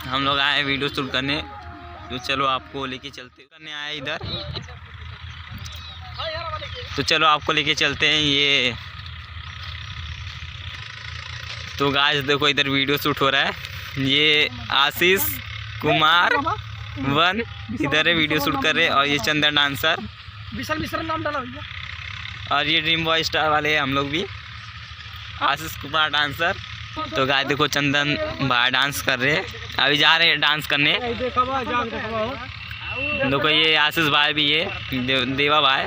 हम लोग आए वीडियो शूट करने, तो चलो आपको लेके चलते करने आए इधर, तो चलो आपको लेके चलते हैं। ये तो गाइस देखो इधर वीडियो शूट हो रहा है, ये आशीष कुमार 1 इधर है वीडियो शूट कर रहे हैं, और ये चंदन डांसर विशाल नाम डाला भैया, और ये ड्रीम बॉय स्टार वाले हैं हम लोग भी, आशीष कुमार डांसर। तो गाइस देखो चंदन भाई डांस कर रहे हैं, अभी जा रहे हैं डांस करने। देखो ये आशीष भाई भी है, देवा भाई,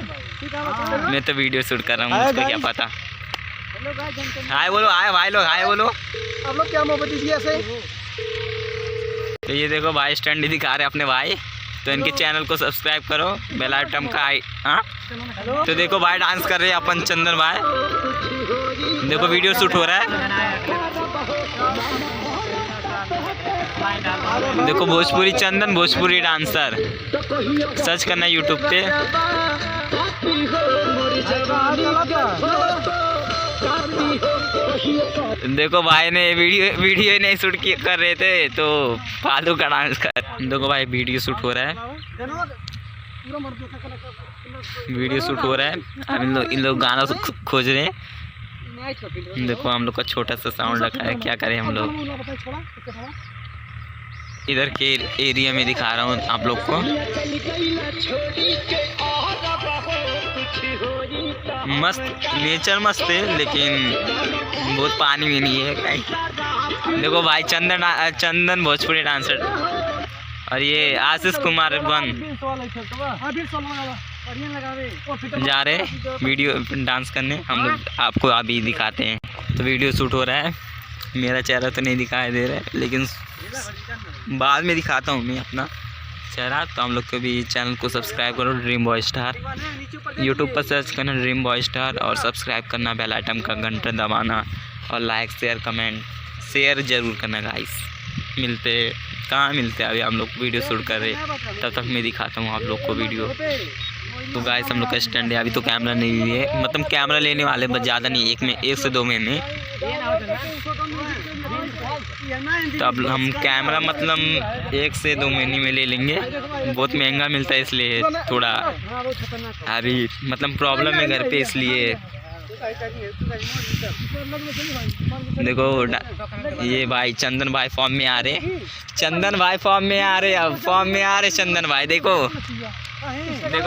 मैं तो वीडियो शूट कर रहा हूँ, मुझको क्या पता। हाय बोलो, हाय भाई लोग, हाय बोलो। आप लोग क्या मोहब्बत दीजिए ऐसे। तो ये देखो भाई स्टैंड दिखा रहे अपने भाई, तो इनके चैनल को सब्सक्राइब करो, बेल आइटम का हाँ। तो देखो भाई डांस कर रहे हैं अपन चंदन भाई, देखो वीडियो शूट हो रहा है। देखो भोजपुरी चंदन, भोजपुरी डांसर, सर्च करना यूट्यूब पे। देखो भाई ने वीडियो नहीं शूट कर रहे थे, तो फालतू का डांस कर। देखो भाई वीडियो शूट हो रहा है, वीडियो शूट हो रहा है। अब इन लोग गाना खोज रहे हैं। देखो हम लोग का छोटा सा साउंड रखा है, क्या करें हम लोग। इधर के एरिया में दिखा रहा हूँ आप लोग को। मस्त नेचर मस्त है, लेकिन बहुत पानी भी नहीं है कहीं। देखो भाई चंदन भोजपुरी डांसर, और ये आशीष कुमार 1 जा रहे वीडियो डांस करने। हम लोग आपको अभी दिखाते हैं। तो वीडियो शूट हो रहा है, मेरा चेहरा तो नहीं दिखाई दे रहा है, लेकिन बाद में दिखाता हूँ मैं अपना चेहरा। तो हम लोग को भी चैनल को सब्सक्राइब करो, ड्रीम बॉय स्टार, यूट्यूब पर सर्च करना ड्रीम बॉय स्टार, और सब्सक्राइब करना, बेल आइटम का घंटा दबाना, और लाइक शेयर कमेंट शेयर ज़रूर करना गाइस। कहाँ मिलते हैं, अभी हम लोग वीडियो शूट कर रहे, तब तक मैं दिखाता हूँ आप लोग को वीडियो। तो गाइस हम लोग का स्टैंड है, अभी तो कैमरा नहीं है, मतलब कैमरा लेने वाले बस ज़्यादा नहीं, 1 से 2 महीने। तो अब हम कैमरा मतलब 1 से 2 महीने में ले लेंगे, बहुत महंगा मिलता है, इसलिए थोड़ा अभी मतलब प्रॉब्लम है घर पे, इसलिए। देखो ये भाई चंदन भाई फॉर्म में आ रहे, चंदन भाई फॉर्म में आ रहे, अब फॉर्म में आ रहे चंदन भाई। देखो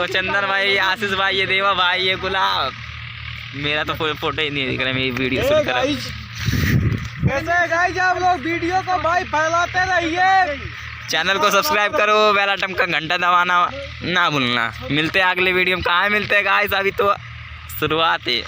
चंदन भाई, आशीष भाई, ये देवा भाई, ये गुलाब। मेरा तो फोटो ही नहीं दिख रहा, मैं वीडियो शूट कर रहा हूँ। ऐसे गाइस आप लोग वीडियो को भाई फैलाते रहिए, चैनल को सब्सक्राइब करो, बेल आइटम का घंटा दबाना ना भूलना। मिलते हैं अगले वीडियो में। कहाँ मिलते हैं गाइस, अभी तो शुरुआत है।